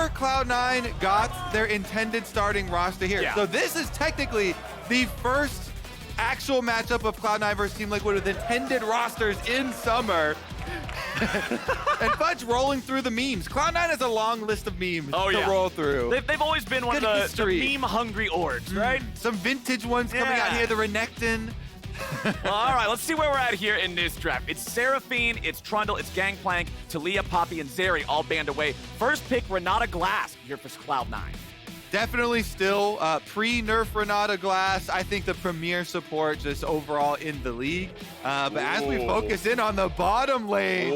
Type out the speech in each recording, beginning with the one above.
before Cloud9 got their intended starting roster here. So this is technically the first actual matchup of Cloud9 versus Team Liquid with intended rosters in summer. And Fudge rolling through the memes. Cloud9 has a long list of memes to roll through. They've always been one of the meme-hungry orgs, right? Some vintage ones coming out here, the Renekton. Well, all right, let's see where we're at here in this draft. It's Seraphine, it's Trundle, it's Gangplank, Taliyah, Poppy, and Zeri all banned away. First pick, Renata Glasc here for Cloud9. Definitely still pre-nerf Renata Glasc. I think the premier support just overall in the league. But as we focus in on the bottom lane,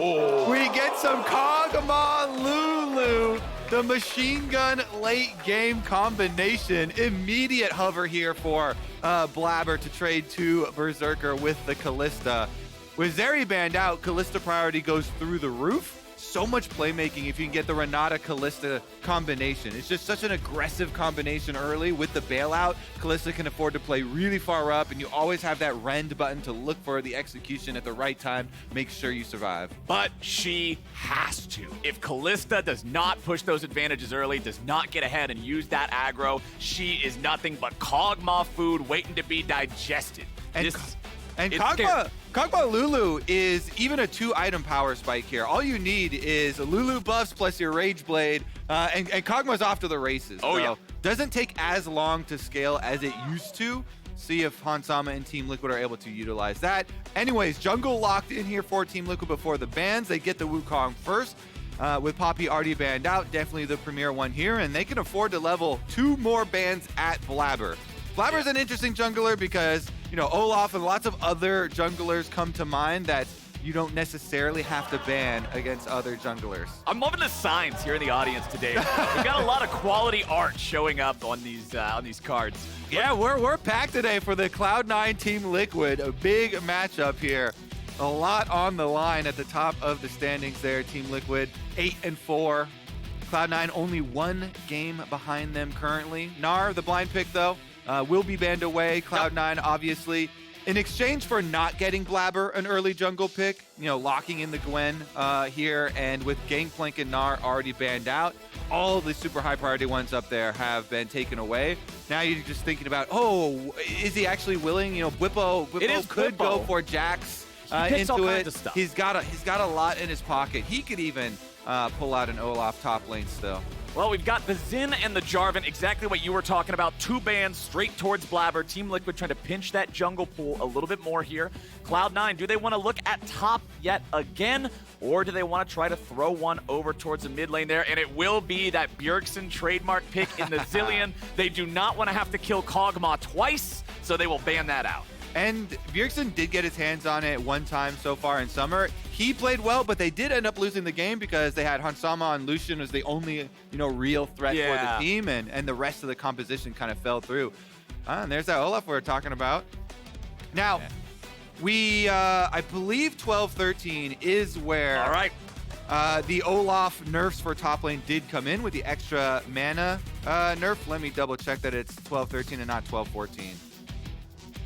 we get some kog'maw Lulu. The machine gun late game combination. Immediate hover here for Blaber to trade to Berserker with the Kalista. With Zeri banned out, Kalista priority goes through the roof. So much playmaking if you can get the Renata Kalista combination. It's just such an aggressive combination early with the bailout. Kalista can afford to play really far up, and you always have that rend button to look for the execution at the right time. Make sure you survive. But she has to. If Kalista does not push those advantages early, does not get ahead and use that aggro, she is nothing but kog'maw food waiting to be digested. And kog'maw Lulu is even a 2-item power spike here. All you need is Lulu buffs plus your Rage Blade, and kog'maw's off to the races. Doesn't take as long to scale as it used to. See if Hansama and Team Liquid are able to utilize that. Anyways, jungle locked in here for Team Liquid before the bans. They get the Wukong first. With Poppy already banned out, definitely the premier one here, and they can afford to level 2 more bans at Blaber. Blaber's an interesting jungler because, you know, Olaf and lots of other junglers come to mind that you don't necessarily have to ban against other junglers. I'm loving the signs here in the audience today. We've got a lot of quality art showing up on these cards. Yeah, we're packed today for the Cloud9 Team Liquid. A big matchup here. A lot on the line at the top of the standings there. Team Liquid 8-4. Cloud9 only 1 game behind them currently. Gnar, the blind pick though, will be banned away. Cloud9, obviously, in exchange for not getting Blaber an early jungle pick, you know, locking in the Gwen here, and with Gangplank and Gnar already banned out, all the super high priority ones up there have been taken away. Now you're just thinking about, oh, is he actually willing? You know, Bwipo could go for Jax into it. He's got a lot in his pocket. He could even pull out an Olaf top lane still. Well, we've got the Xin and the Jarvan, exactly what you were talking about. 2 bans straight towards Blaber. Team Liquid trying to pinch that jungle pool a little bit more here. Cloud9, do they want to look at top yet again? Or do they want to try to throw one over towards the mid lane there? And it will be that Bjergsen trademark pick in the Zillion. They do not want to have to kill kog'maw twice, so they will ban that out. And Bjergsen did get his hands on it one time so far in summer. He played well, but they did end up losing the game because they had Hansama and Lucian as the only, you know, real threat for the team, and the rest of the composition kind of fell through. And there's that Olaf we were talking about. Now, we, I believe 12-13 is where the Olaf nerfs for top lane did come in with the extra mana nerf. Let me double check that it's 12-13 and not 12-14.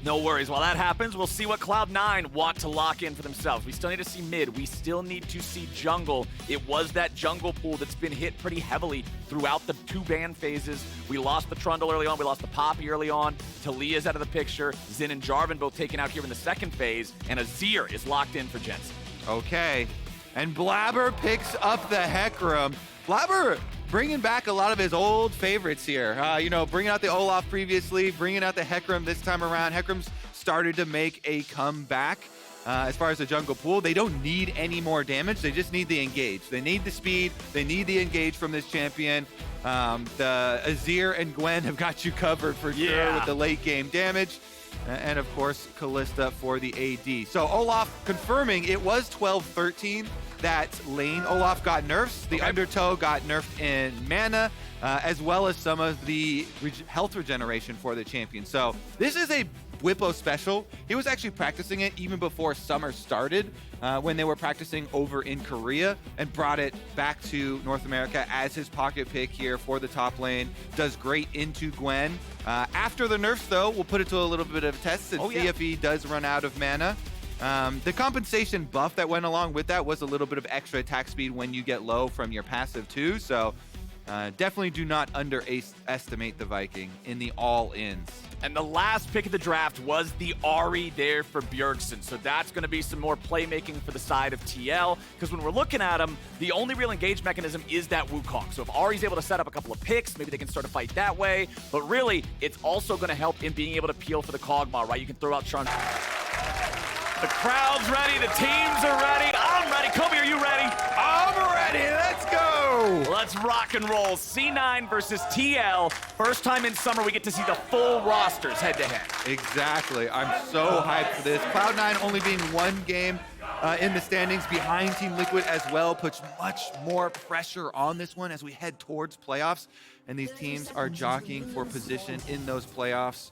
No worries. While that happens, we'll see what Cloud9 want to lock in for themselves. We still need to see mid. We still need to see jungle. It was that jungle pool that's been hit pretty heavily throughout the 2 ban phases. We lost the Trundle early on. We lost the Poppy early on. Taliyah's out of the picture. Xin and Jarvan both taken out here in the 2nd phase. And Azir is locked in for Jensen. Okay. And Blaber picks up the HEcarim. Blaber bringing back a lot of his old favorites here. You know, bringing out the Olaf previously, bringing out the HEcarim this time around. HEcarim's started to make a comeback as far as the jungle pool. They don't need any more damage. They just need the engage. They need the speed. They need the engage from this champion. The Azir and Gwen have got you covered for sure with the late game damage. And of course, Kalista for the AD. So Olaf confirming it was 12-13. That lane Olaf got nerfs. The Undertow got nerfed in mana, as well as some of the health regeneration for the champion. So this is a Bwipo special. He was actually practicing it even before summer started, when they were practicing over in Korea, and brought it back to North America as his pocket pick here for the top lane. Does great into Gwen. After the nerfs, though, we'll put it to a little bit of a test and see if he does run out of mana. The compensation buff that went along with that was a little bit of extra attack speed when you get low from your passive too. So Definitely do not underestimate the Viking in the all-ins. And the last pick of the draft was the Ahri there for Bjergsen. So that's going to be some more playmaking for the side of TL. Because when we're looking at him, the only real engage mechanism is that Wukong. So if Ahri's able to set up a couple of picks, maybe they can start a fight that way. But really, it's also going to help in being able to peel for the kog'maw, right? You can throw out Sean. The crowd's ready. The teams are ready. I'm ready. Kobe, are you ready? I'm ready. Let's go. Let's rock and roll. C9 versus TL. First time in summer we get to see the full rosters head-to-head. Exactly. I'm so hyped for this. Cloud9 only being one game in the standings behind Team Liquid as well puts much more pressure on this one as we head towards playoffs. And these teams are jockeying for position in those playoffs,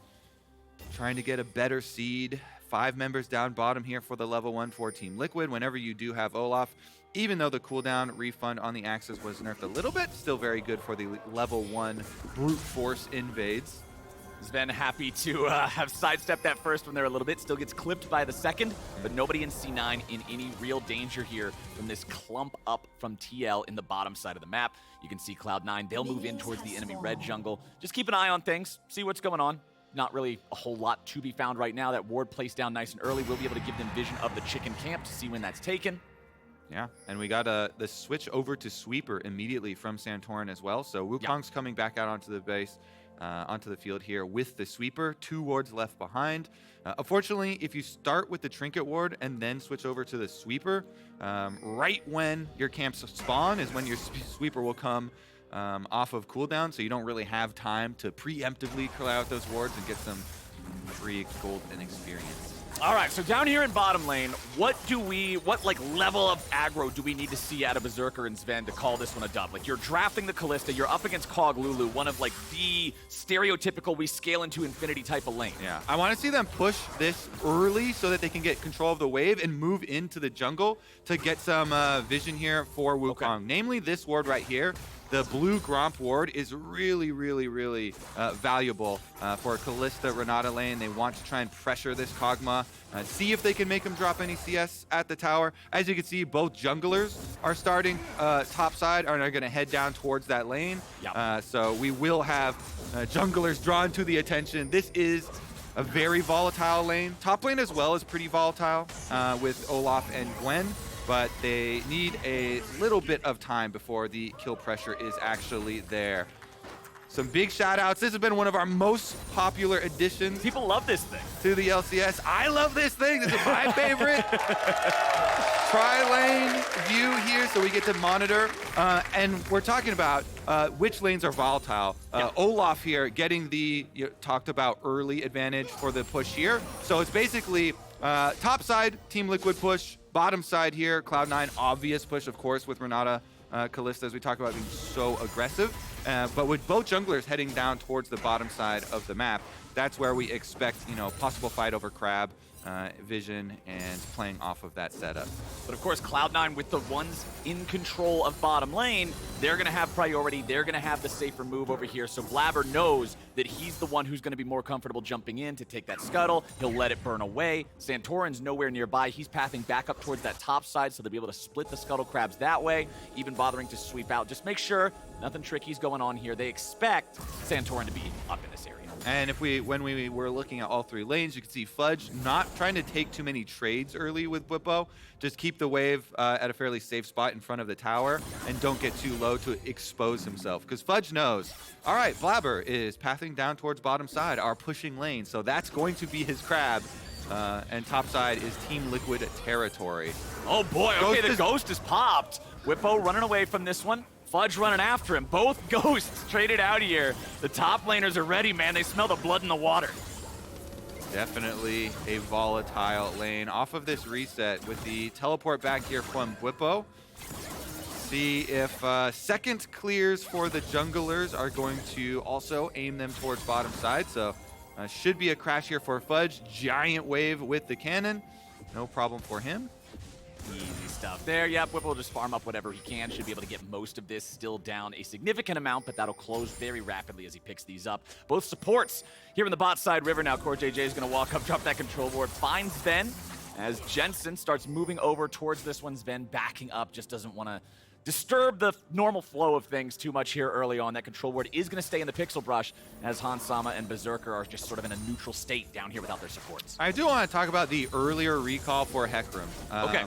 trying to get a better seed. 5 members down bottom here for the level 1 for Team Liquid. Whenever you do have Olaf, even though the cooldown refund on the Axis was nerfed a little bit, still very good for the level 1 brute force invades. Zven happy to have sidestepped that first one there a little bit. Still gets clipped by the second, but nobody in C9 in any real danger here from this clump up from TL in the bottom side of the map. You can see Cloud9, they'll move in towards the enemy red jungle. Just keep an eye on things, see what's going on. Not really a whole lot to be found right now. That ward placed down nice and early. We'll be able to give them vision of the chicken camp to see when that's taken. Yeah, and we got the switch over to Sweeper immediately from Santorin as well. So Wukong's coming back out onto the base, onto the field here with the Sweeper. 2 wards left behind. Unfortunately, if you start with the Trinket ward and then switch over to the Sweeper, right when your camps spawn is when your Sweeper will come off of cooldown, so you don't really have time to preemptively clear out those wards and get some free gold and experience. All right, so down here in bottom lane, what like level of aggro do we need to see out of Berserker and Zven to call this one a dub? Like, you're drafting the Kalista, you're up against Lulu, one of like the stereotypical we scale into infinity type of lane. Yeah, I want to see them push this early so that they can get control of the wave and move into the jungle to get some vision here for Wukong. Okay. Namely, this ward right here. The blue Gromp ward is really, really, really valuable for Kalista, Renata lane. They want to try and pressure this kog'maw, see if they can make him drop any CS at the tower. As you can see, both junglers are starting top side and are going to head down towards that lane. Yep. So we will have junglers drawn to the attention. This is a very volatile lane. Top lane as well is pretty volatile with Olaf and Gwen, but they need a little bit of time before the kill pressure is actually there. Some big shout outs. This has been one of our most popular additions. People love this thing. To the LCS. I love this thing. This is my favorite. Tri-lane view here, so we get to monitor. And we're talking about which lanes are volatile. Olaf here getting the talked about early advantage for the push here. So it's basically top side, Team Liquid push. Bottom side here, Cloud9, obvious push, of course, with Renata Kalista, as we talk about being so aggressive. But with both junglers heading down towards the bottom side of the map, that's where we expect, possible fight over Crab, vision, and playing off of that setup. But of course, Cloud9 with the ones in control of bottom lane, they're going to have priority. They're going to have the safer move over here. So Blaber knows that he's the one who's going to be more comfortable jumping in to take that scuttle. He'll let it burn away. Santorin's nowhere nearby. He's pathing back up towards that top side, so they'll be able to split the scuttle crabs that way, even bothering to sweep out. Just make sure nothing tricky's going on here. They expect Santorin to be up in this area. And when we were looking at all 3 lanes, you can see Fudge not trying to take too many trades early with Bwipo. Just keep the wave at a fairly safe spot in front of the tower and don't get too low to expose himself. Because Fudge knows, all right, Blaber is pathing down towards bottom side, our pushing lane. So that's going to be his crab. And top side is Team Liquid territory. Oh boy, okay, the ghost is popped. Bwipo running away from this one. Fudge running after him. Both ghosts traded out here. The top laners are ready, man. They smell the blood in the water. Definitely a volatile lane. Off of this reset with the teleport back here from Bwipo. See if second clears for the junglers are going to also aim them towards bottom side. So should be a crash here for Fudge. Giant wave with the cannon. No problem for him. Easy stuff there. Yep, Bwipo will just farm up whatever he can. Should be able to get most of this. Still down a significant amount, but that'll close very rapidly as he picks these up. Both supports here in the bot side river now. CoreJJ is going to walk up, drop that control board, finds Zven as Jensen starts moving over towards this one. Zven backing up, just doesn't want to disturb the normal flow of things too much here early on. That control ward is going to stay in the pixel brush as Hans Sama and Berserker are just sort of in a neutral state down here without their supports. I do want to talk about the earlier recall for HEcarim. Okay.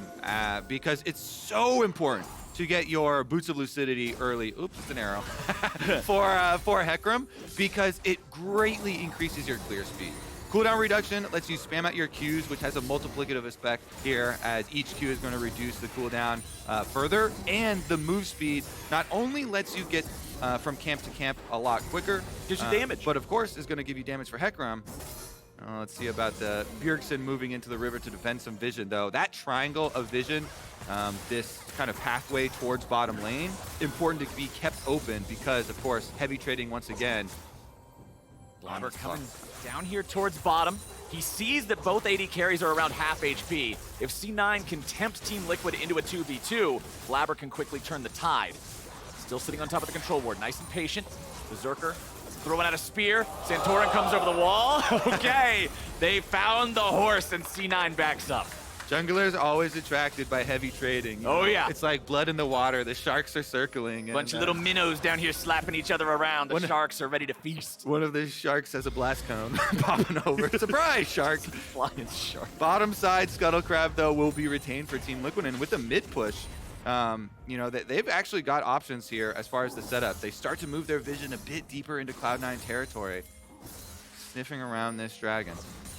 Because it's so important to get your Boots of Lucidity early. Oops, it's an arrow. for HEcarim, because it greatly increases your clear speed. Cooldown reduction lets you spam out your Qs, which has a multiplicative effect here, as each Q is going to reduce the cooldown further. And the move speed not only lets you get from camp to camp a lot quicker, gives you damage, but of course is going to give you damage for HEcarim. Let's see about the Bjergsen moving into the river to defend some vision, though. That triangle of vision, this kind of pathway towards bottom lane, important to be kept open because, of course, heavy trading once again. Blaber coming down here towards bottom. He sees that both AD carries are around half HP. If C9 can tempt Team Liquid into a 2v2, Blaber can quickly turn the tide. Still sitting on top of the control ward, nice and patient. Berserker throwing out a spear. Santorin comes over the wall. Okay, they found the horse and C9 backs up. Junglers always attracted by heavy trading. Oh, yeah. It's like blood in the water. The sharks are circling. Bunch of little minnows down here slapping each other around. The sharks are ready to feast. One of the sharks has a blast cone popping over. Surprise, shark! Flying shark. Bottom side Scuttle Crab, though, will be retained for Team Liquid. And with the mid push, you know, they've actually got options here as far as the setup. They start to move their vision a bit deeper into Cloud9 territory, sniffing around this dragon.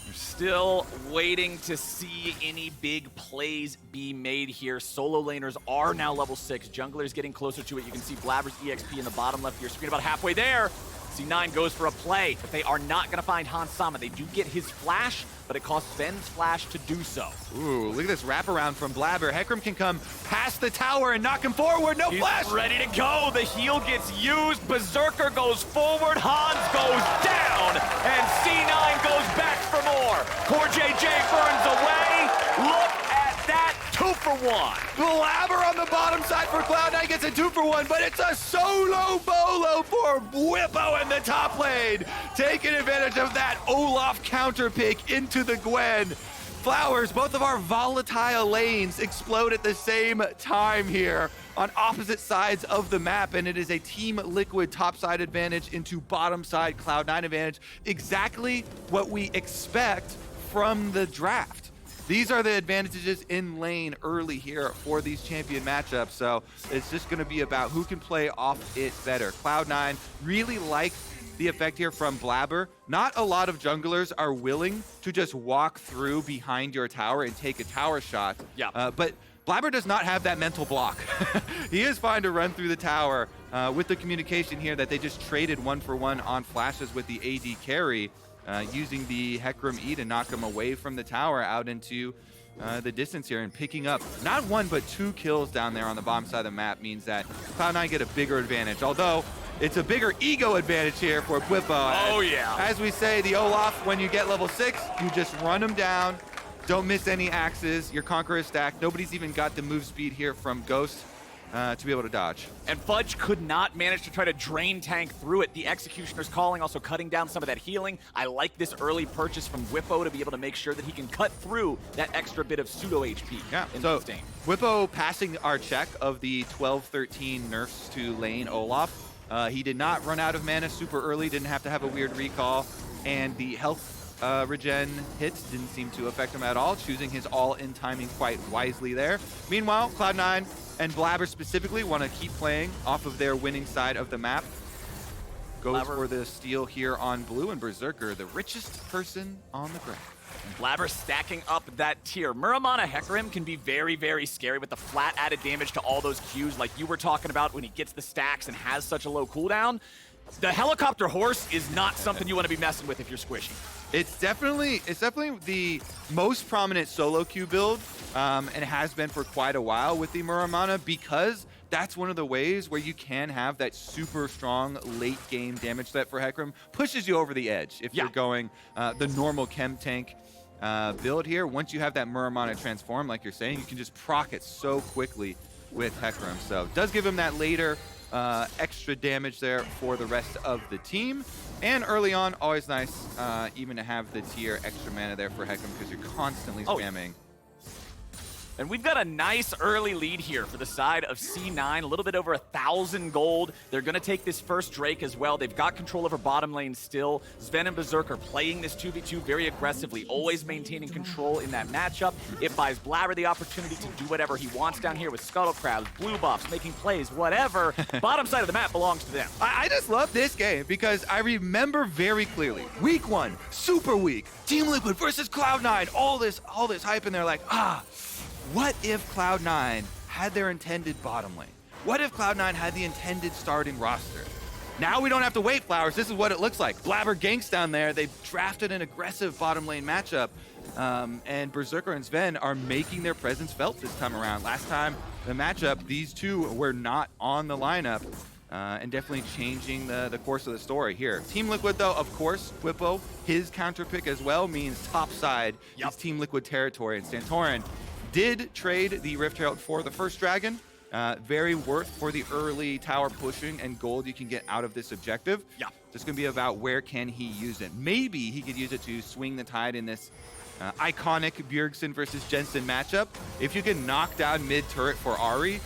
We're still waiting to see any big plays be made here. Solo laners are now level 6. Junglers getting closer to it. You can see Blaber's EXP in the bottom left of your screen, about halfway there. C9 goes for a play, but they are not going to find Hans Sama. They do get his flash, but it costs Zven's flash to do so. Ooh, look at this wraparound from Blaber. HEcarim can come past the tower and knock him forward. No flash! He's ready to go. The heal gets used. Berserker goes forward. Hans goes down. And C9 goes back for more. CoreJJ burns away. Look at that. 2 for 1. Blaber on the bottom side for Cloud9 gets a 2 for 1, but it's a solo bolo for Bwipo in the top lane. Taking advantage of that Olaf counter pick into the Gwen. Flowers, both of our volatile lanes explode at the same time here on opposite sides of the map, and it is a Team Liquid topside advantage into bottom side Cloud9 advantage. Exactly what we expect from the draft. These are the advantages in lane early here for these champion matchups, so it's just going to be about who can play off it better. Cloud9 really like the effect here from Blaber. Not a lot of junglers are willing to just walk through behind your tower and take a tower shot. Yeah. But Blaber does not have that mental block. He is fine to run through the tower with the communication here that they just traded 1-for-1 on flashes with the AD carry. Using the HEcarim E to knock him away from the tower out into the distance here, and picking up not 1 but 2 kills down there on the bottom side of the map means that Cloud9 get a bigger advantage, although it's a bigger ego advantage here for Bwipo. Oh, yeah. As we say, the Olaf, when you get level 6, you just run him down, don't miss any axes, your Conqueror stack. Nobody's even got the move speed here from Ghost to be able to dodge. And Fudge could not manage to try to drain tank through it. The Executioner's calling, also cutting down some of that healing. I like this early purchase from Bwipo to be able to make sure that he can cut through that extra bit of pseudo HP. Yeah, in so sustain. Bwipo passing our check of the 12-13 nerfs to lane Olaf. He did not run out of mana super early, didn't have to have a weird recall, and the health regen hits didn't seem to affect him at all, choosing his all-in timing quite wisely there. Meanwhile, Cloud9 and Blaber specifically want to keep playing off of their winning side of the map. Goes for the steal here on blue, and Berserker, the richest person on the ground. Blaber stacking up that tier. Muramana HEcarim can be very, very scary with the flat added damage to all those Qs like you were talking about when he gets the stacks and has such a low cooldown. The helicopter horse is not something you want to be messing with if you're squishy. It's definitely the most prominent solo queue build, and it has been for quite a while with the Muramana, because that's one of the ways where you can have that super strong late game damage threat for HEcarim. Pushes you over the edge if you're going the normal chem tank build here. Once you have that Muramana transform, like you're saying, you can just proc it so quickly with HEcarim. So it does give him that later extra damage there for the rest of the team. And early on, always nice even to have the tier extra mana there for HEcarim, because you're constantly spamming. And we've got a nice early lead here for the side of C9, a little bit over 1,000 gold. They're going to take this first Drake as well. They've got control over bottom lane still. Zven and Berserker playing this 2v2 very aggressively, always maintaining control in that matchup. It buys Blaber the opportunity to do whatever he wants down here with Scuttle Crabs, blue buffs, making plays, whatever. Bottom side of the map belongs to them. I just love this game because I remember very clearly, week 1, super weak, Team Liquid versus Cloud9, all this hype, and they're like, what if Cloud9 had their intended bottom lane? What if Cloud9 had the intended starting roster? Now we don't have to wait, Flowers. This is what it looks like. Blaber ganks down there. They've drafted an aggressive bottom lane matchup. And Berserker and Zven are making their presence felt this time around. Last time, the matchup, these two were not on the lineup. And definitely changing the course of the story here. Team Liquid, though, of course, Bwipo, his counter pick as well means top side is Team Liquid territory. And Santorin did trade the Rift Herald for the first dragon. Very worth for the early tower pushing and gold you can get out of this objective. Yeah. Just going to be about where can he use it. Maybe he could use it to swing the tide in this iconic Bjergsen versus Jensen matchup. If you can knock down mid turret for Ahri,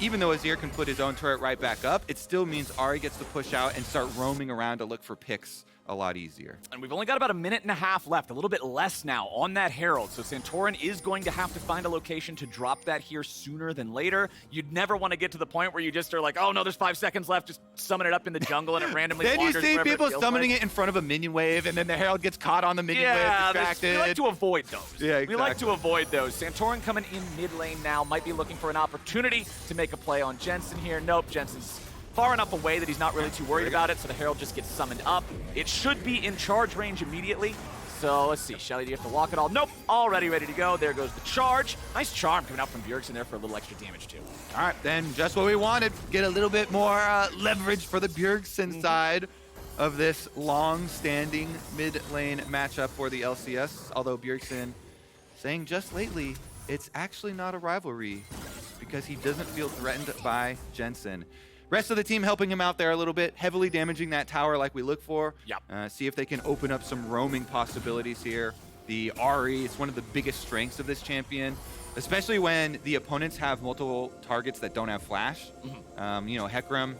even though Azir can put his own turret right back up, it still means Ahri gets to push out and start roaming around to look for picks a lot easier. And we've only got about a minute and a half left, a little bit less now on that Herald. So Santorin is going to have to find a location to drop that here sooner than later. You'd never want to get to the point where you just are like, oh no, there's 5 seconds left, just summon it up in the jungle and it randomly Then you wanders see wherever people it feels summoning like. it in front of a minion wave, and then the Herald gets caught on the minion wave, distracted. We like to avoid those. Yeah, We like exactly. to avoid those. Santorin coming in mid lane now, might be looking for an opportunity to make a play on Jensen here. Nope, Jensen's far enough away that he's not really too worried about it, so the Herald just gets summoned up. It should be in charge range immediately. So let's see, Shelly, do you have to lock it all? Nope, already ready to go. There goes the charge. Nice charm coming out from Bjergsen there for a little extra damage too. All right, then just what we wanted. Get a little bit more leverage for the Bjergsen side of this long-standing mid-lane matchup for the LCS. Although Bjergsen saying just lately, it's actually not a rivalry because he doesn't feel threatened by Jensen. Rest of the team helping him out there a little bit, heavily damaging that tower like we look for. Yep. See if they can open up some roaming possibilities here. The Ahri is one of the biggest strengths of this champion, especially when the opponents have multiple targets that don't have flash. You know, HEcarim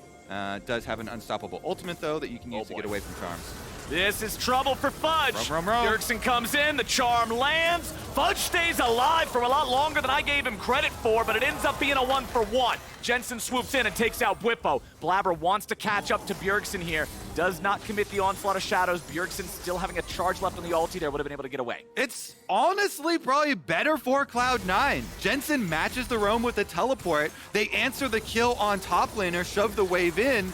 does have an unstoppable ultimate, though, that you can use to get away from charms. This is trouble for Fudge. Rum, rum, rum. Bjergsen comes in, the charm lands. Fudge stays alive for a lot longer than I gave him credit for, but it ends up being a 1-for-1. Jensen swoops in and takes out Bwipo. Blaber wants to catch up to Bjergsen here. Does not commit the onslaught of shadows. Bjergsen still having a charge left on the ulti there, would have been able to get away. It's honestly probably better for Cloud9. Jensen matches the roam with the teleport. They answer the kill on top laner, shove the wave in,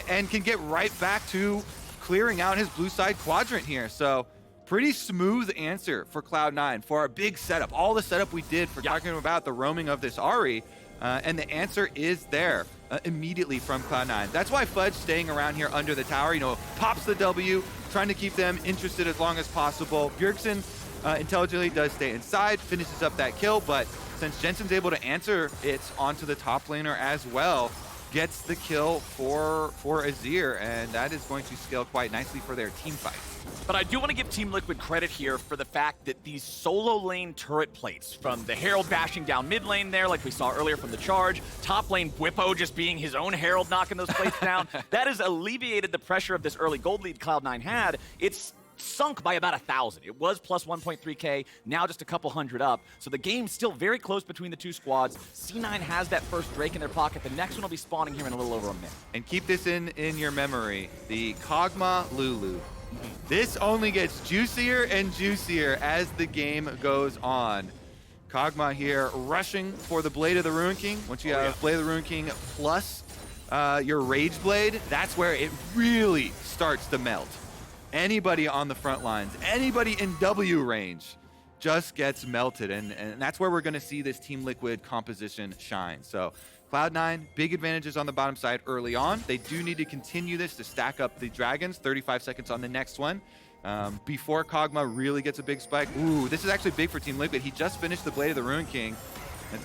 and can get right back to clearing out his blue side quadrant here. So pretty smooth answer for Cloud9 for our big setup. All the setup we did for talking about the roaming of this Ahri, and the answer is there immediately from Cloud9. That's why Fudge staying around here under the tower, you know, pops the W, trying to keep them interested as long as possible. Bjergsen intelligently does stay inside, finishes up that kill, but since Jensen's able to answer it onto the top laner as well, gets the kill for Azir, and that is going to scale quite nicely for their team fight. But I do want to give Team Liquid credit here for the fact that these solo lane turret plates, from the Herald bashing down mid lane there, like we saw earlier from the charge, top lane Bwipo just being his own Herald knocking those plates down, that has alleviated the pressure of this early gold lead Cloud9 had. It's sunk by about 1,000. It was plus 1.3k, now just a couple hundred up. So the game's still very close between the two squads. C9 has that first Drake in their pocket. The next one will be spawning here in a little over a minute. And keep this in your memory, the kog'maw Lulu. This only gets juicier and juicier as the game goes on. kog'maw here rushing for the Blade of the Ruin King. Once you have Blade of the Ruin King plus your Rage Blade, that's where it really starts to melt. Anybody on the front lines, anybody in W range just gets melted. And that's where we're going to see this Team Liquid composition shine. So Cloud9, big advantages on the bottom side early on. They do need to continue this to stack up the dragons. 35 seconds on the next one before kog'maw really gets a big spike. Ooh, this is actually big for Team Liquid. He just finished the Blade of the Ruin King.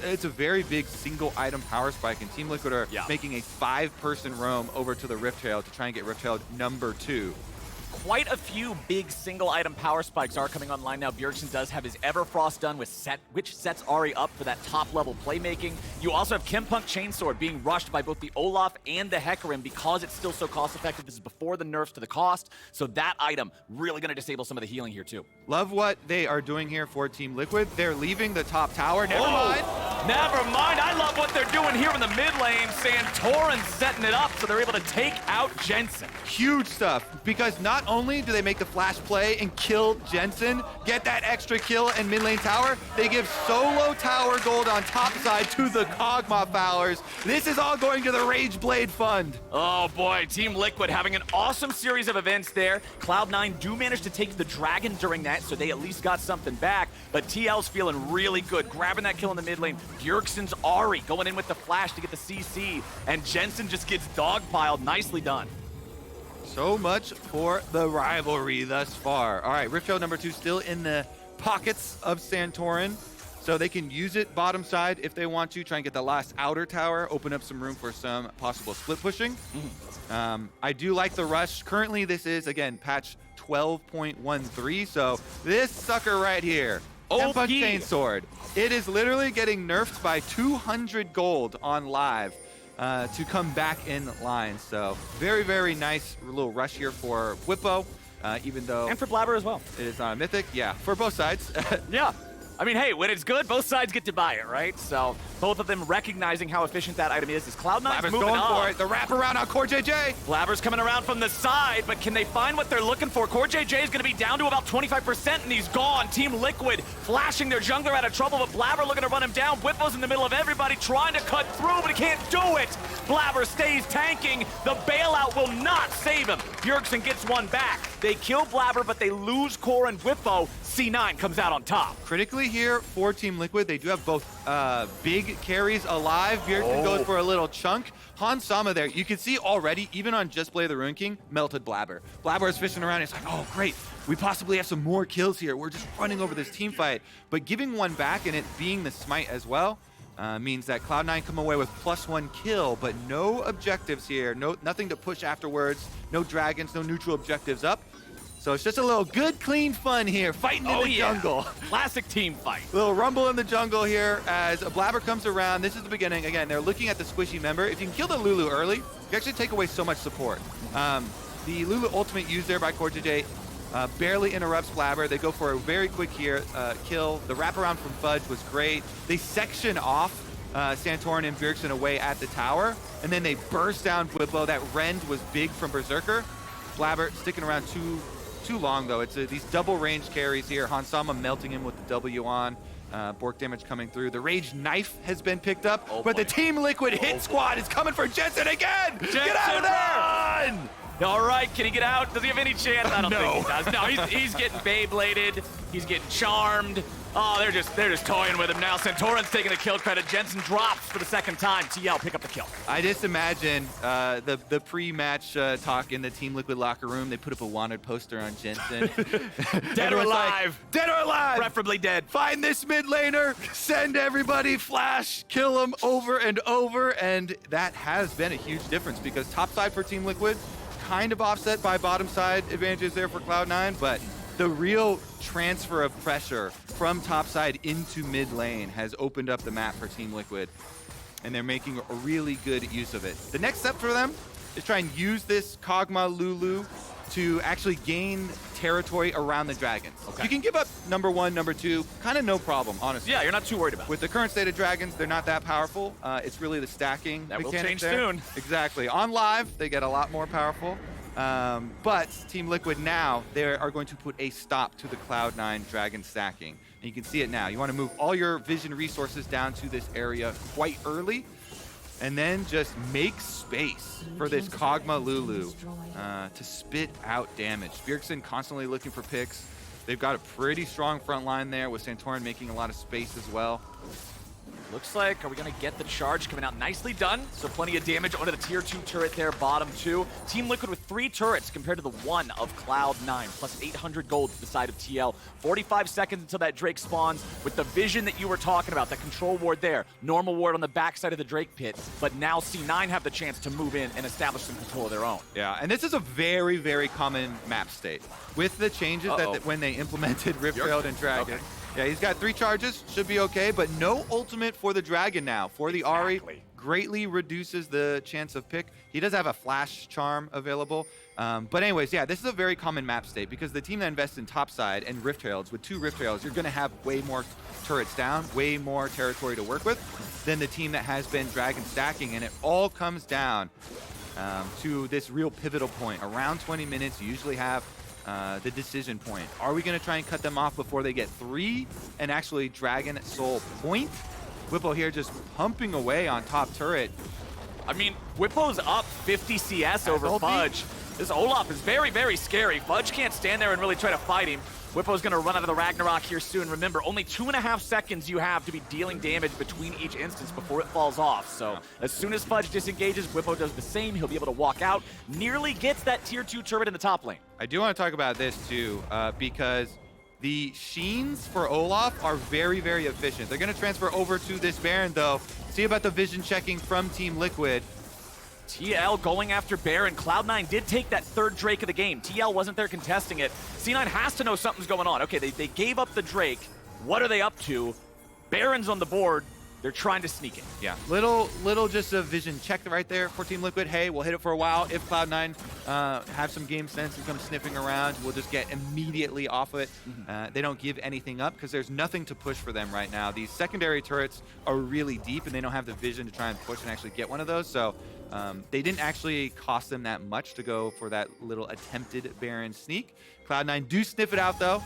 It's a very big single item power spike, and Team Liquid are making a 5-person roam over to the Rift Herald to try and get Rift Herald number 2. quite a few big single item power spikes are coming online now. Bjergsen does have his Everfrost done, which sets Ahri up for that top level playmaking. You also have Kimpunk Chainsword being rushed by both the Olaf and the HEcarim because it's still so cost effective. This is before the nerfs to the cost, so that item really going to disable some of the healing here too. Love what they are doing here for Team Liquid. They're leaving the top tower. Never mind. Never mind. I love what they're doing here in the mid lane. Santorin setting it up so they're able to take out Jensen. Huge stuff, because not only do they make the flash play and kill Jensen, get that extra kill in mid lane tower, they give solo tower gold on top side to the kog'maw fowlers. This is all going to the Rage Blade Fund. Oh boy, Team Liquid having an awesome series of events there. Cloud9 do manage to take the dragon during that, so they at least got something back, but TL's feeling really good, grabbing that kill in the mid lane. Bjergsen's Ahri going in with the flash to get the CC, and Jensen just gets dogpiled. Nicely done. So much for the rivalry thus far. All right, Rift Trail number 2 still in the pockets of Santorin, so they can use it bottom side if they want to, try and get the last outer tower, open up some room for some possible split pushing. I do like the rush. Currently, this is, again, patch 12.13, so this sucker right here, Kimpunk Chainsword, it is literally getting nerfed by 200 gold on live. To come back in line. So very, very nice little rush here for Bwipo, even though... And for Blaber as well. It is not a mythic. Yeah, for both sides. Yeah. I mean, hey, when it's good, both sides get to buy it, right? So both of them recognizing how efficient that item is. Cloud9's moving going up. for it. The wraparound on CoreJJ. Blaber's coming around from the side, but can they find what they're looking for? CoreJJ is going to be down to about 25%, and he's gone. Team Liquid flashing their jungler out of trouble, but Blaber looking to run him down. Bwipo's in the middle of everybody trying to cut through, but he can't do it. Blaber stays tanking. The bailout will not save him. Bjergsen gets one back. They kill Blaber, but they lose Core and Bwipo. C9 comes out on top. Critically here for Team Liquid, they do have both big carries alive. Bjergsen goes for a little chunk. Han Sama there, you can see already, even on Just Play the Ruin King, melted Blaber. Blaber is fishing around. It's like, oh, great. We possibly have some more kills here. We're just running over this team fight. But giving one back and it being the smite as well means that Cloud9 come away with +1 kill, but no objectives here. Nothing to push afterwards. No dragons, no neutral objectives up. So it's just a little good, clean fun here, fighting in the jungle. Classic team fight. Little rumble in the jungle here as a Blaber comes around. This is the beginning. Again, they're looking at the squishy member. If you can kill the Lulu early, you actually take away so much support. The Lulu ultimate used there by CoreJJ barely interrupts Blaber. They go for a very quick kill. The wraparound from Fudge was great. They section off Santorin and Bjergsen away at the tower, and then they burst down Bwipo. That rend was big from Berserker. Blaber sticking around too long, though. It's these double range carries here. Han Sama melting him with the W on. Bork damage coming through. The Rage Knife has been picked up, but the Team Liquid hit squad is coming for Jensen again! Get out of there! Run! All right, can he get out? Does he have any chance? I don't think he does. No, he's getting Beybladed. He's getting charmed. Oh, they're just toying with him now. Santorin's taking the kill credit. Jensen drops for the second time. TL pick up the kill. I just imagine the pre-match talk in the Team Liquid locker room. They put up a wanted poster on Jensen. Dead or alive. Like, dead or alive. Preferably dead. Find this mid laner. Send everybody. Flash. Kill them over and over. And that has been a huge difference because top side for Team Liquid, kind of offset by bottom side advantages there for Cloud9, but the real transfer of pressure from top side into mid lane has opened up the map for Team Liquid, and they're making a really good use of it. The next step for them is try and use this kog'maw Lulu to actually gain territory around the dragons. Okay. You can give up number 1, number 2, kind of no problem, honestly. Yeah, you're not too worried about it. With the current state of dragons, they're not that powerful. It's really the stacking that will mechanic change there. soon. Exactly. On live, they get a lot more powerful. But Team Liquid now, they are going to put a stop to the Cloud9 dragon stacking. And you can see it now. You want to move all your vision resources down to this area quite early, and then just make space for this kog'maw Lulu to spit out damage. Bjergsen constantly looking for picks. They've got a pretty strong front line there with Santorin making a lot of space as well. Looks like, are we going to get the charge coming out? Nicely done. So plenty of damage onto the tier 2 turret there, bottom 2. Team Liquid with 3 turrets compared to the 1 of Cloud9, plus 800 gold to the side of TL. 45 seconds until that Drake spawns with the vision that you were talking about, the control ward there. Normal ward on the backside of the Drake pit, but now C9 have the chance to move in and establish some control of their own. Yeah, and this is a very, very common map state. With the changes that when they implemented Rift-Trailed and Dragon. Okay. Yeah, he's got 3 charges, should be okay, but no ultimate for the Dragon now. For the Ahri, greatly reduces the chance of pick. He does have a flash charm available. But anyways, yeah, this is a very common map state because the team that invests in topside and Rift-Trails, with 2 Rift-Trails, you're going to have way more turrets down, way more territory to work with than the team that has been Dragon stacking, and it all comes down to this real pivotal point. Around 20 minutes, you usually have the decision point. Are we going to try and cut them off before they get 3 and actually Dragon Soul point? Bwipo here just pumping away on top turret. I mean, Bwipo's up 50 CS over Fudge. This Olaf is very, very scary. Fudge can't stand there and really try to fight him. Bwipo's going to run out of the Ragnarok here soon. Remember, only 2.5 seconds you have to be dealing damage between each instance before it falls off. So as soon as Fudge disengages, Bwipo does the same. He'll be able to walk out. Nearly gets that tier 2 turret in the top lane. I do want to talk about this too, because the Sheens for Olaf are very, very efficient. They're going to transfer over to this Baron though. See about the vision checking from Team Liquid. TL going after Baron. Cloud9 did take that 3rd Drake of the game. TL wasn't there contesting it. C9 has to know something's going on. Okay, they gave up the Drake. What are they up to? Baron's on the board. They're trying to sneak it. Yeah, little just a vision check right there for Team Liquid. Hey, we'll hit it for a while. If Cloud9 have some game sense and come sniffing around, we'll just get immediately off it. They don't give anything up because there's nothing to push for them right now. These secondary turrets are really deep and they don't have the vision to try and push and actually get one of those. So they didn't actually cost them that much to go for that little attempted Baron sneak. Cloud9 do sniff it out though.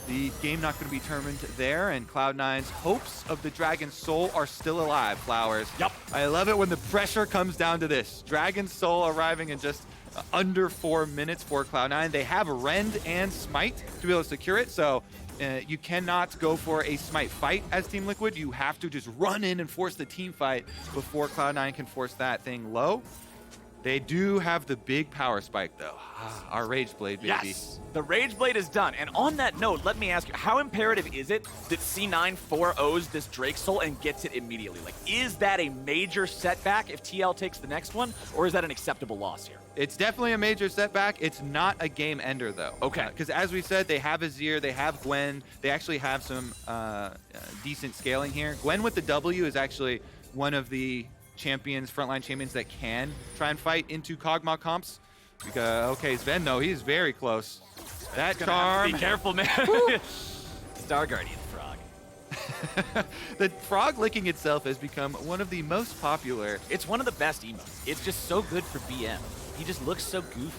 The game not going to be determined there, and Cloud9's hopes of the Dragon Soul are still alive, Flowers. Yep. I love it when the pressure comes down to this. Dragon Soul arriving in just under 4 minutes for Cloud9. They have Rend and Smite to be able to secure it, so you cannot go for a Smite fight as Team Liquid. You have to just run in and force the team fight before Cloud9 can force that thing low. They do have the big power spike, though. Our Rage Blade, baby. Yes, the Rage Blade is done. And on that note, let me ask you, how imperative is it that C9 4-0s this Drake Soul and gets it immediately? Like, is that a major setback if TL takes the next one, or is that an acceptable loss here? It's definitely a major setback. It's not a game ender, though. Okay. Because as we said, they have Azir, they have Gwen. They actually have some decent scaling here. Gwen with the W is actually one of the frontline champions that can try and fight into kog'maw comps. Because, okay, Zven, though, he's very close. That charm. Be careful, man. Star Guardian frog. The frog licking itself has become one of the most popular. It's one of the best emotes. It's just so good for BM. He just looks so goofy.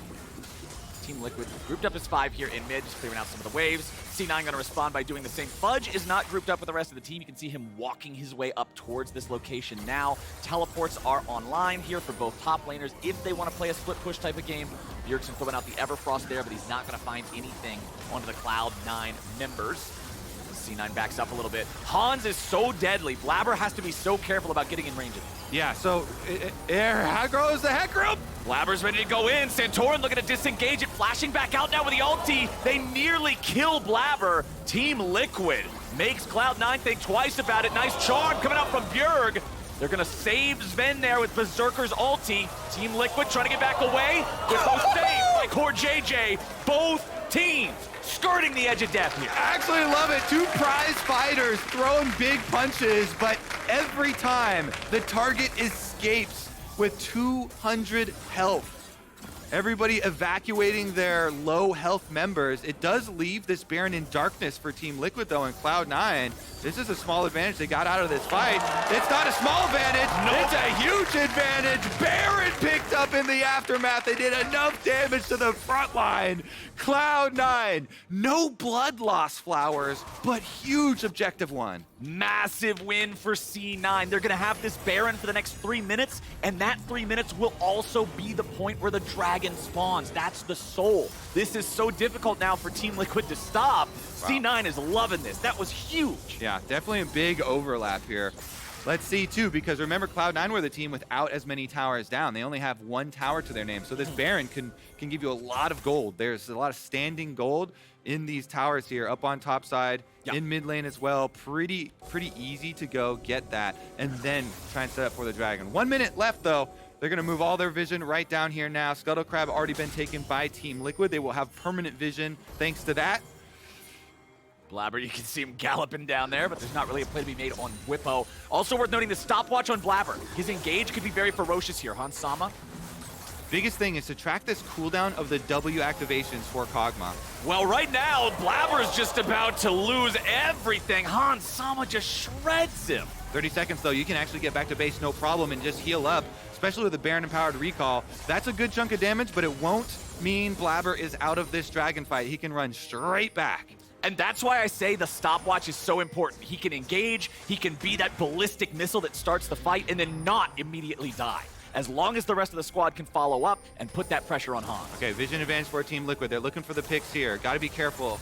Team Liquid grouped up as 5 here in mid, just clearing out some of the waves. C9 going to respond by doing the same. Fudge is not grouped up with the rest of the team. You can see him walking his way up towards this location now. Teleports are online here for both top laners if they want to play a split push type of game. Bjergsen throwing out the Everfrost there, but he's not going to find anything onto the Cloud9 members. C9 backs up a little bit. Hans is so deadly. Blaber has to be so careful about getting in range of him. Yeah, so how grows the HEcarim? Blaber's ready to go in. Santorin looking to disengage it, flashing back out now with the ulti. They nearly kill Blaber. Team Liquid makes Cloud9 think twice about it. Nice charm coming out from Bjerg. They're gonna save Zven there with Berserker's ulti. Team Liquid trying to get back away. With those saved by CoreJJ. Both teams skirting the edge of death here. I actually love it. 2 prize fighters throwing big punches, but every time the target escapes with 200 health. Everybody evacuating their low health members. It does leave this Baron in darkness for Team Liquid, though, in Cloud9. This is a small advantage they got out of this fight. It's not a small advantage. No. It's a huge advantage. Baron picked up in the aftermath. They did enough damage to the front line. Cloud9, no blood loss, Flowers, but huge objective 1. Massive win for C9. They're going to have this Baron for the next 3 minutes, and that 3 minutes will also be the point where the dragon spawns. That's the soul. This is so difficult now for Team Liquid to stop. Wow. C9 is loving this. That was huge. Yeah, definitely a big overlap here. Let's see, too, because remember, Cloud9 were the team without as many towers down. They only have 1 tower to their name, so this Baron can give you a lot of gold. There's a lot of standing gold in these towers here, up on top side, in mid lane as well. Pretty easy to go get that, and then try and set up for the dragon. 1 minute left, though. They're going to move all their vision right down here now. Scuttle Crab already been taken by Team Liquid. They will have permanent vision thanks to that. Blaber, you can see him galloping down there, but there's not really a play to be made on Bwipo. Also worth noting the stopwatch on Blaber. His engage could be very ferocious here. Hans Sama. Biggest thing is to track this cooldown of the W activations for kog'maw. Well, right now, Blaber's just about to lose everything. Hans Sama just shreds him. 30 seconds, though. You can actually get back to base no problem and just heal up, especially with the Baron-empowered recall. That's a good chunk of damage, but it won't mean Blaber is out of this dragon fight. He can run straight back. And that's why I say the stopwatch is so important. He can engage, he can be that ballistic missile that starts the fight and then not immediately die. As long as the rest of the squad can follow up and put that pressure on Hans. Okay, vision advantage for Team Liquid. They're looking for the picks here. Gotta be careful.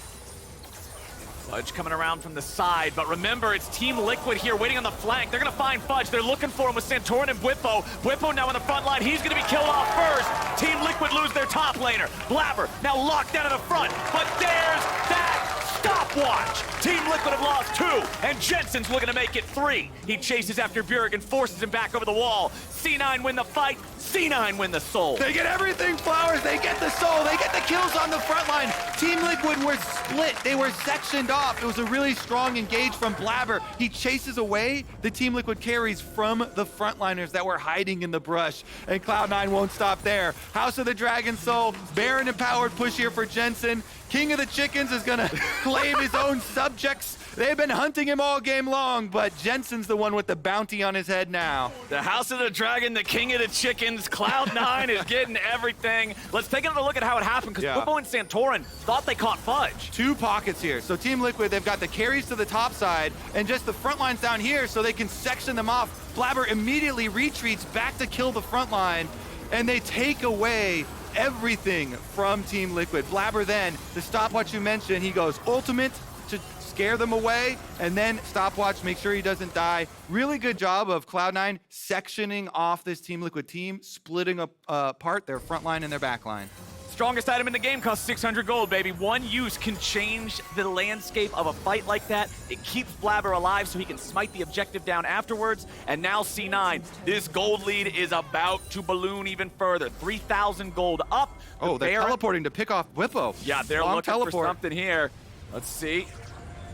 Fudge coming around from the side, but remember, it's Team Liquid here waiting on the flank. They're gonna find Fudge. They're looking for him with Santorin and Bwipo. Bwipo now on the front line. He's gonna be killed off first. Team Liquid lose their top laner. Blaber now locked down in the front, but there's that stopwatch. Team Liquid have lost 2, and Jensen's looking to make it 3. He chases after Bjergsen, forces him back over the wall. C9 win the fight. C9 win the soul. They get everything, Flowers. They get the soul. They get the kills on the front line. Team Liquid were split. They were sectioned off. It was a really strong engage from Blaber. He chases away the Team Liquid carries from the frontliners that were hiding in the brush. And Cloud9 won't stop there. House of the Dragon Soul. Baron empowered push here for Jensen. King of the Chickens is gonna claim his own subjects. They've been hunting him all game long, but Jensen's the one with the bounty on his head now. The House of the Dragon, the King of the Chickens, Cloud9 is getting everything. Let's take another look at how it happened, because Bwipo and Santorin thought they caught Fudge. 2 pockets here. So Team Liquid, they've got the carries to the top side, and just the front lines down here so they can section them off. Blaber immediately retreats back to kill the front line, and they take away everything from Team Liquid. Blaber then, the stopwatch you mentioned, he goes ultimate to scare them away, and then stopwatch, make sure he doesn't die. Really good job of Cloud9 sectioning off this Team Liquid team, splitting apart their front line and their back line. Strongest item in the game costs 600 gold, baby. One use can change the landscape of a fight like that. It keeps Blaber alive so he can smite the objective down afterwards. And now C9, this gold lead is about to balloon even further. 3,000 gold up. Oh, they're teleporting to pick off Bwipo. Yeah, they're looking for something here. Let's see.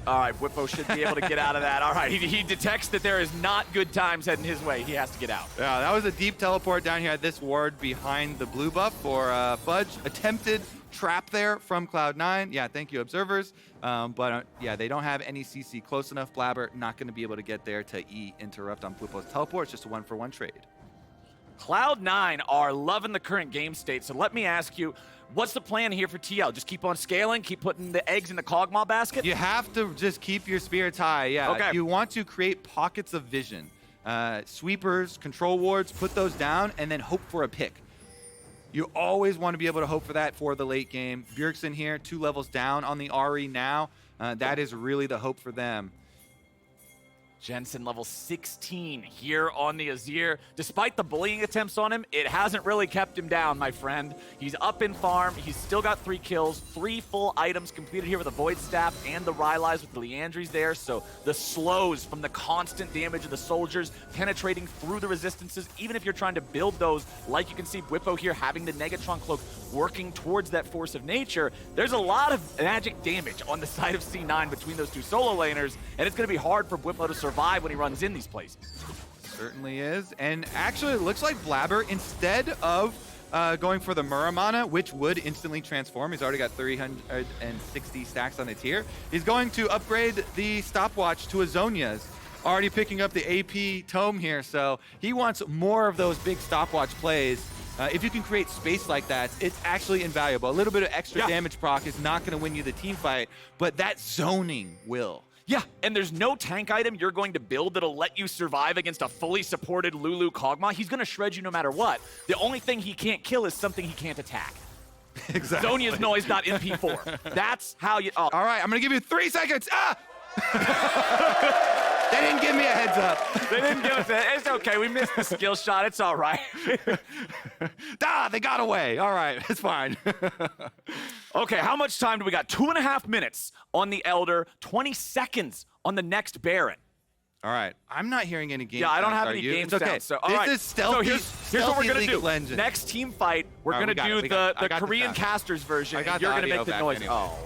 All right, Bwipo should be able to get out of that. All right, he detects that there is not good times heading his way. He has to get out. Yeah, that was a deep teleport down here at this ward behind the blue buff for Fudge. Attempted trap there from Cloud9. Yeah, thank you, observers. Yeah, they don't have any CC close enough. Blaber not going to be able to get there to interrupt on Bwipo's teleport. It's just a 1-for-1 trade. Cloud9 are loving the current game state, so let me ask you, what's the plan here for TL? Just keep on scaling, keep putting the eggs in the kog'maw basket? You have to just keep your spirits high, yeah. Okay. You want to create pockets of vision. Sweepers, control wards, put those down, and then hope for a pick. You always want to be able to hope for that for the late game. Bjergsen here, 2 levels down on the Ahri now. That is really the hope for them. Jensen level 16 here on the Azir. Despite the bullying attempts on him, it hasn't really kept him down, my friend. He's up in farm. He's still got 3 kills, 3 full items completed here with the Void Staff and the Rylai's with the Leandries there. So the slows from the constant damage of the soldiers penetrating through the resistances, even if you're trying to build those, like you can see Bwipo here having the Negatron Cloak working towards that force of nature. There's a lot of magic damage on the side of C9 between those 2 solo laners, and it's going to be hard for Bwipo to survive when he runs in these places. Certainly is. And actually, it looks like Blaber, instead of going for the Muramana, which would instantly transform, he's already got 360 stacks on the tier, he's going to upgrade the stopwatch to a Zhonya's. Already picking up the AP tome here, so he wants more of those big stopwatch plays. If you can create space like that, it's actually invaluable. A little bit of extra damage proc is not going to win you the team fight, but that zoning will. Yeah, and there's no tank item you're going to build that'll let you survive against a fully supported Lulu kog'maw. He's going to shred you no matter what. The only thing he can't kill is something he can't attack. Exactly. Zhonya's noise, not MP4. That's how you... Oh. All right, I'm going to give you 3 seconds. Ah! They didn't give me a heads up. They didn't give us a... It's okay. We missed the skill shot. It's all right. They got away. All right, it's fine. Okay, how much time do we got? 2.5 minutes on the Elder, 20 seconds on the next Baron. All right, I'm not hearing any game Yeah, I don't sounds, have are any you? game It's okay. sounds. So, all this right. is stealthy. So here's what we're going to do. Legends. Next team fight, we're All right, going to do we got the the Korean sound. casters version, I got and you're the going to audio make the back noise. anyway. Oh.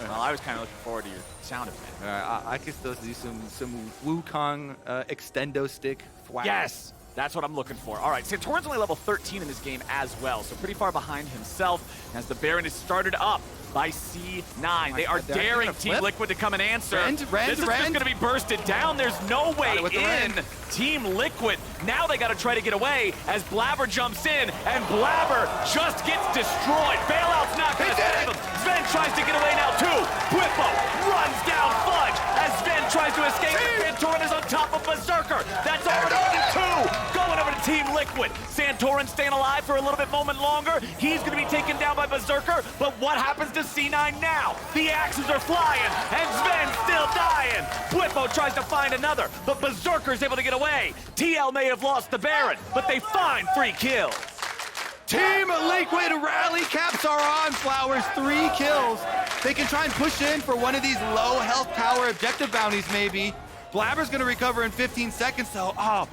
Well, I was kind of looking forward to your sound effect. All right, I can still do some Wukong extendo stick. Thwack. Yes, that's what I'm looking for. All right, Santorin's only level 13 in this game as well, so pretty far behind himself as the Baron is started up by C9. They are daring Team Liquid to come and answer. Rend, this is just going to be bursted down. There's no way in. Team Liquid, now they got to try to get away as Blaber jumps in, and Blaber just gets destroyed. Bailout's not going to save him. Zven tries to get away now too. Bwipo runs down Fudge as Zven tries to escape. Santorin is on top of Berserker. That's already 2. Going over to Team Liquid. Santorin staying alive for a little bit moment longer. He's going to be taken down by Berserker, but what happens to C9 now? The axes are flying, and Zven still dying. Bwipo tries to find another, but Berserker's able to get away. TL may have lost the Baron, but they find 3 kills. Team Liquid rally caps are on. Flowers 3 kills. They can try and push in for one of these low health tower objective bounties maybe. Blaber's gonna recover in 15 seconds though. Oh,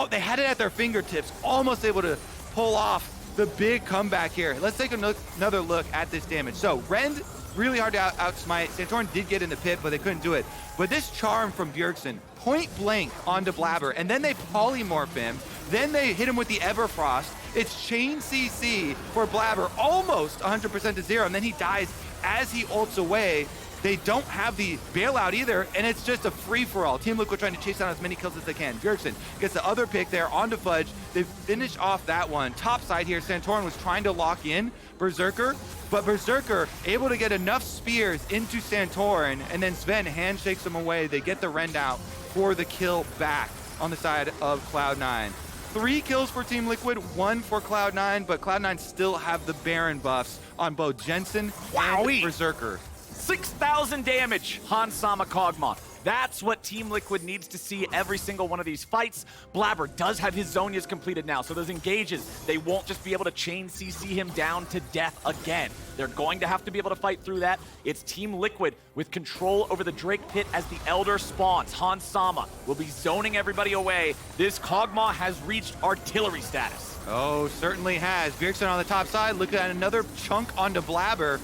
they had it at their fingertips, almost able to pull off the big comeback here. Let's take another look at this damage. So Rend, really hard to outsmite. Santorin did get in the pit, but they couldn't do it. But this charm from Bjergsen, point blank onto Blaber, and then they polymorph him. Then they hit him with the Everfrost. It's chain CC for Blaber, almost 100% to 0, and then he dies as he ults away. They don't have the bailout either, and it's just a free-for-all. Team Liquid trying to chase down as many kills as they can. Bjergsen gets the other pick there onto Fudge. They finish off that one. Top side here, Santorin was trying to lock in Berserker, but Berserker able to get enough spears into Santorin, and then Zven handshakes him away. They get the Rend out for the kill back on the side of Cloud9. 3 kills for Team Liquid, 1 for Cloud9, but Cloud9 still have the Baron buffs on both Jensen and Berserker. 6,000 damage, Hansama kog'maw. That's what Team Liquid needs to see every single one of these fights. Blaber does have his Zhonya's completed now, so those engages, they won't just be able to chain CC him down to death again. They're going to have to be able to fight through that. It's Team Liquid with control over the Drake Pit as the Elder spawns. Hansama will be zoning everybody away. This kog'maw has reached artillery status. Oh, certainly has. Bjergsen on the top side, looking at another chunk onto Blaber.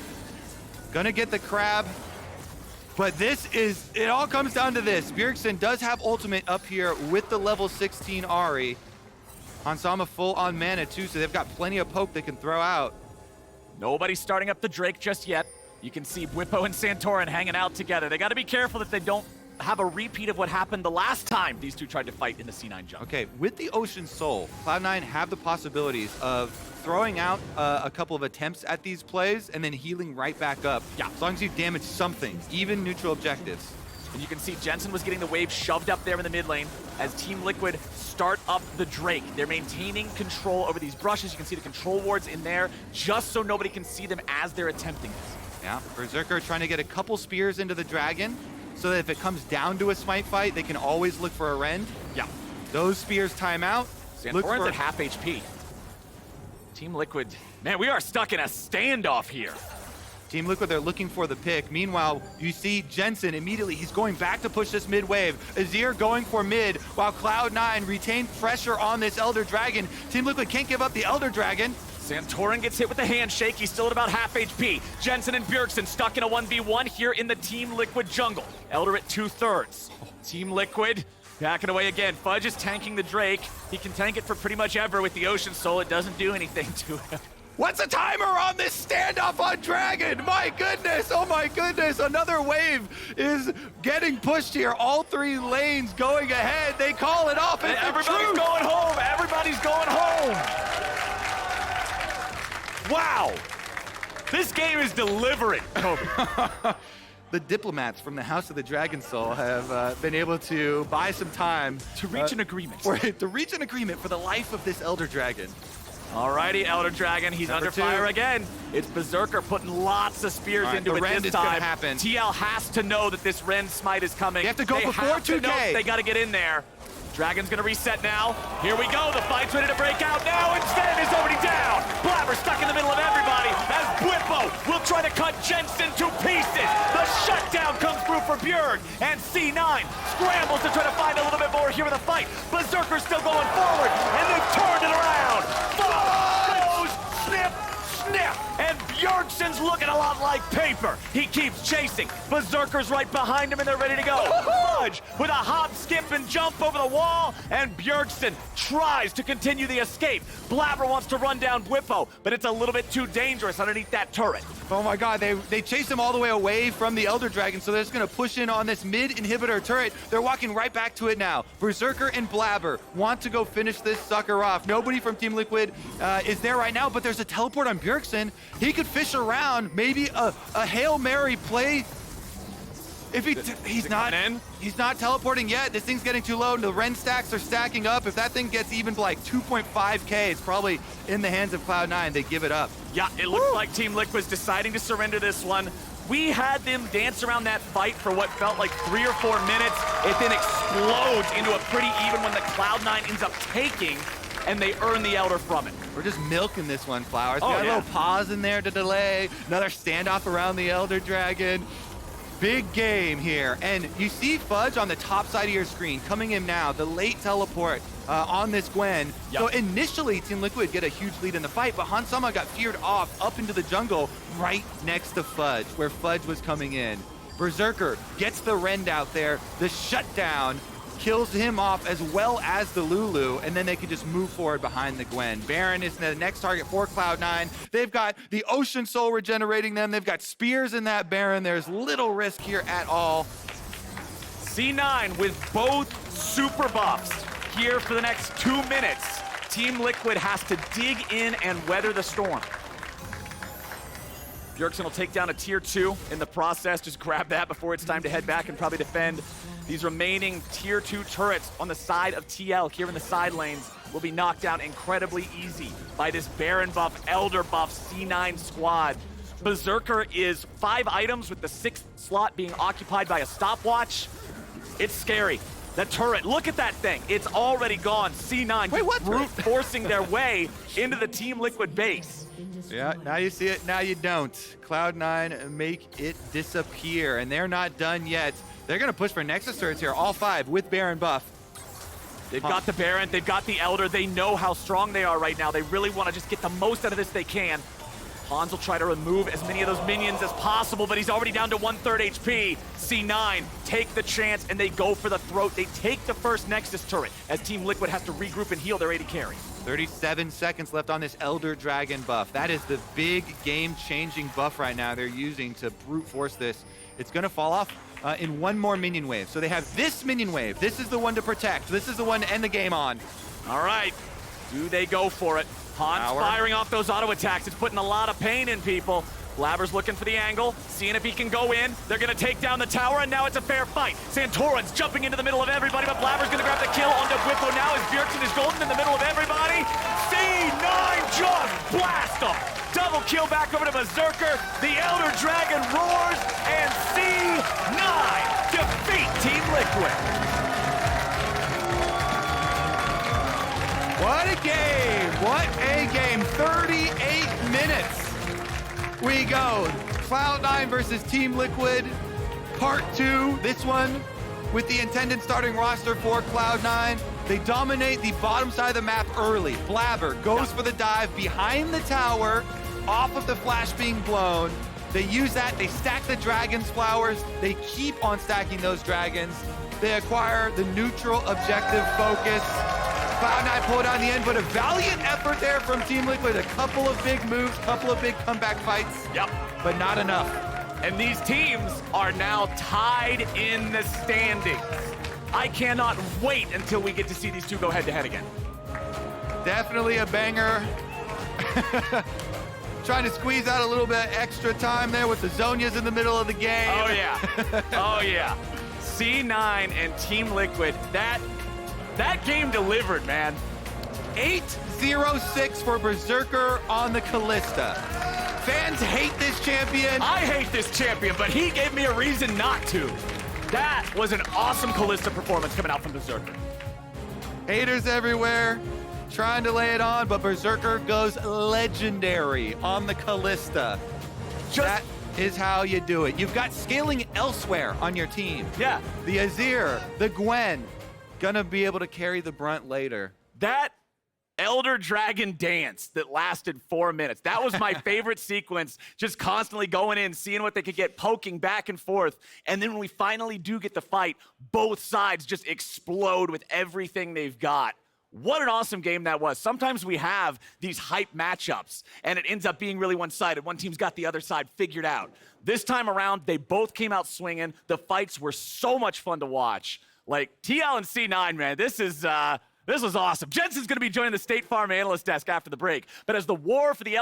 Gonna get the crab, but it all comes down to this. Bjergsen does have ultimate up here with the level 16 Ahri. Hansama full on mana too, so they've got plenty of poke they can throw out. Nobody's starting up the Drake just yet. You can see Bwipo and Santorin hanging out together. They gotta be careful that they don't have a repeat of what happened the last time these two tried to fight in the C9 jungle. Okay, with the Ocean Soul, Cloud9 have the possibilities of throwing out a couple of attempts at these plays and then healing right back up. Yeah. As long as you damage something, even neutral objectives. And you can see Jensen was getting the wave shoved up there in the mid lane as Team Liquid start up the Drake. They're maintaining control over these brushes. You can see the control wards in there just so nobody can see them as they're attempting this. Yeah, Berserker trying to get a couple spears into the dragon so that if it comes down to a smite fight, they can always look for a Rend. Yeah. Those spears time out. Santorin's at half HP. Team Liquid, man, we are stuck in a standoff here. Team Liquid, they're looking for the pick. Meanwhile, you see Jensen immediately. He's going back to push this mid wave. Azir going for mid, while Cloud9 retain pressure on this Elder Dragon. Team Liquid can't give up the Elder Dragon. Santorin gets hit with a handshake. He's still at about half HP. Jensen and Bjergsen stuck in a 1v1 here in the Team Liquid jungle. Elder at 2/3. Team Liquid backing away again. Fudge is tanking the Drake. He can tank it for pretty much ever with the Ocean Soul. It doesn't do anything to him. What's the timer on this standoff on Dragon? My goodness, oh my goodness. Another wave is getting pushed here. All 3 lanes going ahead. They call it off. It's Everybody's going home. Everybody's going home. Wow. This game is delivering, Kobe. the diplomats from the House of the Dragon Soul have been able to buy some time To reach an agreement. to reach an agreement for the life of this Elder Dragon. Alrighty, Elder Dragon, he's Number under two. fire again. It's Berserker putting lots of spears All right, into the it rend this is gonna time. happen. TL has to know that this Rend Smite is coming. They have to go before have to 2K. know They gotta get in there. Dragon's gonna reset now. Here we go, the fight's ready to break out now, and Zven is already down. Blaber stuck in the middle of everybody as Bwipo will try to cut Jensen to pieces. The shutdown comes through for Bjerg, and C9 scrambles to try to find a little bit more here in the fight. Berserker's still going forward, and they've turned it around. Goes, snip, snip, and Bjergsen's looking a lot like paper. He keeps chasing. Berserker's right behind him, and they're ready to go. Fudge with a hop, skip, and jump over the wall, and Bjergsen tries to continue the escape. Blaber wants to run down Bwipo, but it's a little bit too dangerous underneath that turret. Oh my god, they chase him all the way away from the Elder Dragon, so they're just going to push in on this mid-inhibitor turret. They're walking right back to it now. Berserker and Blaber want to go finish this sucker off. Nobody from Team Liquid is there right now, but there's a teleport on Bjergsen. He could fish around, maybe a Hail Mary play. If he's not teleporting yet. This thing's getting too low. The Rend stacks are stacking up. If that thing gets even to like 2.5k, it's probably in the hands of Cloud9. They give it up. Yeah, it looks like Team Liquid's deciding to surrender this one. We had them dance around that fight for what felt like 3 or 4 minutes. It then explodes into a pretty even when the Cloud9 ends up taking, and they earn the Elder from it. We're just milking this one, Flowers. We Oh, got a yeah. little pause in there to delay. Another standoff around the Elder Dragon. Big game here. And you see Fudge on the top side of your screen coming in now. The late teleport on this Gwen. Yep. So initially, Team Liquid get a huge lead in the fight, but Hansama got feared off up into the jungle right next to Fudge, where Fudge was coming in. Berserker gets the Rend out there. The shutdown kills him off as well as the Lulu, and then they can just move forward behind the Gwen. Baron is the next target for Cloud9. They've got the Ocean Soul regenerating them. They've got spears in that Baron. There's little risk here at all. C9 with both super buffs here for the next 2 minutes. Team Liquid has to dig in and weather the storm. Bjergsen will take down a tier 2 in the process. Just grab that before it's time to head back and probably defend. These remaining tier 2 turrets on the side of TL here in the side lanes will be knocked down incredibly easy by this Baron buff, Elder buff C9 squad. Berserker is 5 items with the 6th slot being occupied by a stopwatch. It's scary. The turret, look at that thing. It's already gone. C9 Wait, what? brute forcing their way into the Team Liquid base. Yeah, now you see it, now you don't. Cloud9 make it disappear, and they're not done yet. They're going to push for Nexus turrets here, all 5 with Baron buff. They've got the Baron, they've got the Elder. They know how strong they are right now. They really want to just get the most out of this they can. Hans will try to remove as many of those minions as possible, but he's already down to 1/3 HP. C9 take the chance, and they go for the throat. They take the first Nexus turret as Team Liquid has to regroup and heal their HEcarim. 37 seconds left on this Elder Dragon buff. That is the big game-changing buff right now they're using to brute force this. It's going to fall off in one more minion wave. So they have this minion wave. This is the one to protect. This is the one to end the game on. All right, do they go for it? Hans Power. firing off those auto attacks. It's putting a lot of pain in people. Blaber's looking for the angle, seeing if he can go in. They're going to take down the tower, and now it's a fair fight. Santorin's jumping into the middle of everybody, but Blaber's going to grab the kill onto Bwipo now as Bjergsen is golden in the middle of everybody. C9 just blast him. Double kill back over to Berserker. The Elder Dragon roars, and C9 defeat Team Liquid. What a game! What a game! 38 minutes. We go. Cloud9 versus Team Liquid, part 2. This one with the intended starting roster for Cloud9. They dominate the bottom side of the map early. Blaber goes for the dive behind the tower, off of the flash being blown. They use that, they stack the dragon's flowers. They keep on stacking those dragons. They acquire the neutral objective focus. Cloud9 pulled out in the end, but a valiant effort there from Team Liquid. A couple of big moves, couple of big comeback fights. Yep. But not enough. And these teams are now tied in the standings. I cannot wait until we get to see these two go head-to-head again. Definitely a banger. trying to squeeze out a little bit extra time there with the Zonias in the middle of the game. Oh, yeah. Oh, yeah. C9 and Team Liquid, that game delivered, man. 8-0-6 for Berserker on the Kalista. Fans hate this champion. I hate this champion, but he gave me a reason not to. That was an awesome Kalista performance coming out from Berserker. Haters everywhere trying to lay it on, but Berserker goes legendary on the Kalista. That is how you do it. You've got scaling elsewhere on your team. Yeah. The Azir, the Gwen, gonna be able to carry the brunt later. That Elder Dragon dance that lasted 4 minutes. That was my favorite sequence, just constantly going in, seeing what they could get, poking back and forth. And then when we finally do get the fight, both sides just explode with everything they've got. What an awesome game that was. Sometimes we have these hype matchups, and it ends up being really one-sided. One team's got the other side figured out. This time around, they both came out swinging. The fights were so much fun to watch. Like, TL and C9, man, this was awesome. Jensen's going to be joining the State Farm Analyst Desk after the break. But as the war for the LCS